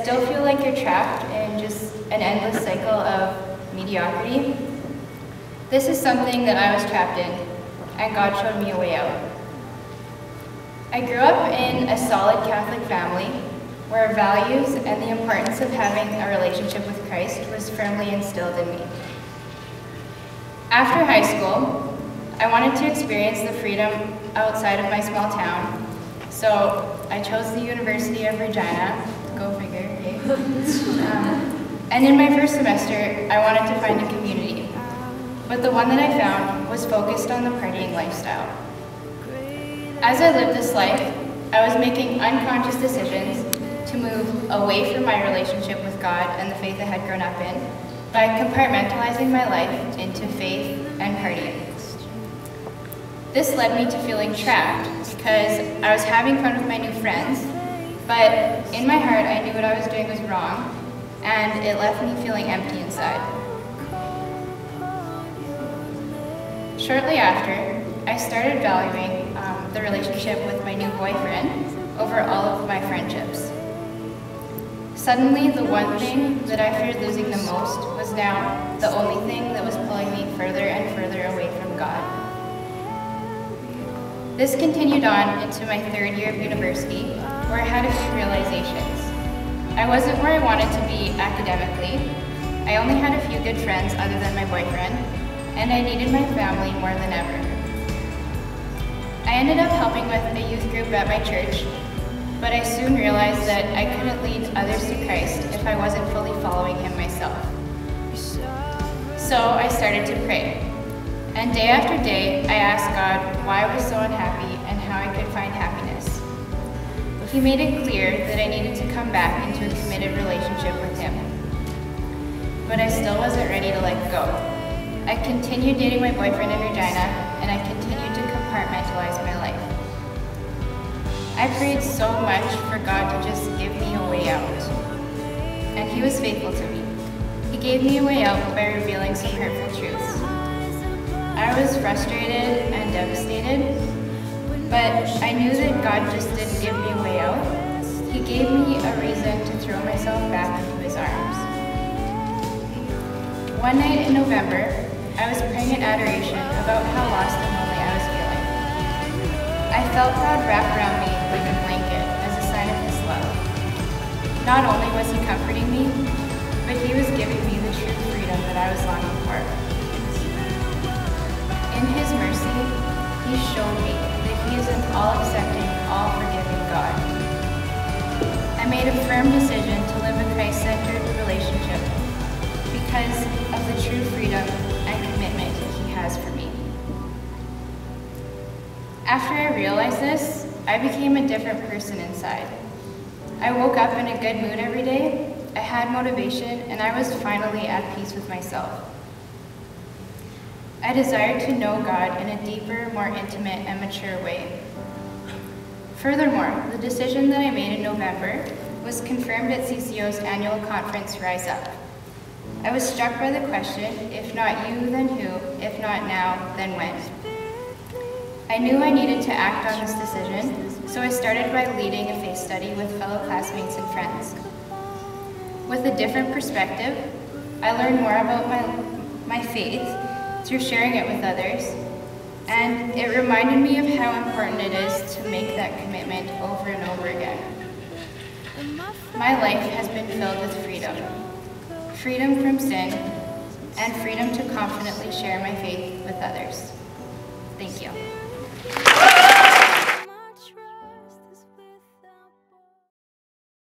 still feel like you're trapped in just an endless cycle of mediocrity? This is something that I was trapped in, and God showed me a way out. I grew up in a solid Catholic family where values and the importance of having a relationship with Christ was firmly instilled in me. After high school, I wanted to experience the freedom outside of my small town, so I chose the University of Regina, go figure, okay? And in my first semester, I wanted to find a community, but the one that I found was focused on the partying lifestyle. As I lived this life, I was making unconscious decisions to move away from my relationship with God and the faith I had grown up in by compartmentalizing my life into faith and partying. This led me to feeling trapped because I was having fun with my new friends, but in my heart I knew what I was doing was wrong, and it left me feeling empty inside. Shortly after, I started valuing the relationship with my new boyfriend over all of my friendships. Suddenly, the one thing that I feared losing the most was now the only thing that was pulling me further and further away from God. This continued on into my third year of university, where I had a few realizations. I wasn't where I wanted to be academically. I only had a few good friends other than my boyfriend, and I needed my family more than ever. I ended up helping with a youth group at my church, but I soon realized that I couldn't lead others to Christ if I wasn't fully following Him myself. So I started to pray, and day after day I asked God why I was so unhappy and how I could find happiness. He made it clear that I needed to come back into a committed relationship with Him, but I still wasn't ready to let go. I continued dating my boyfriend in Regina, and I continued to compartmentalize my life. I prayed so much for God to just give me a way out, and He was faithful to me. He gave me a way out by revealing some hurtful truths. I was frustrated and devastated, but I knew that God just didn't give me a way out. He gave me a reason to throw myself back into His arms. One night in November, I was praying in adoration about how lost and lonely I was feeling. I felt God wrap around me like a blanket as a sign of His love. Not only was He comforting me, but He was giving me the true freedom that I was longing for. In His mercy, He showed me that He is an all-accepting, all-forgiving God. I made a firm decision to live a Christ-centered relationship because of the true freedom and commitment He has for me. After I realized this, I became a different person inside. I woke up in a good mood every day, I had motivation, and I was finally at peace with myself. I desired to know God in a deeper, more intimate, and mature way. Furthermore, the decision that I made in November was confirmed at CCO's annual conference, Rise Up. I was struck by the question, if not you, then who? If not now, then when? I knew I needed to act on this decision, so I started by leading a faith study with fellow classmates and friends. With a different perspective, I learned more about my faith through sharing it with others, and it reminded me of how important it is to make that commitment over and over again. My life has been filled with freedom. Freedom from sin, and freedom to confidently share my faith with others. Thank you.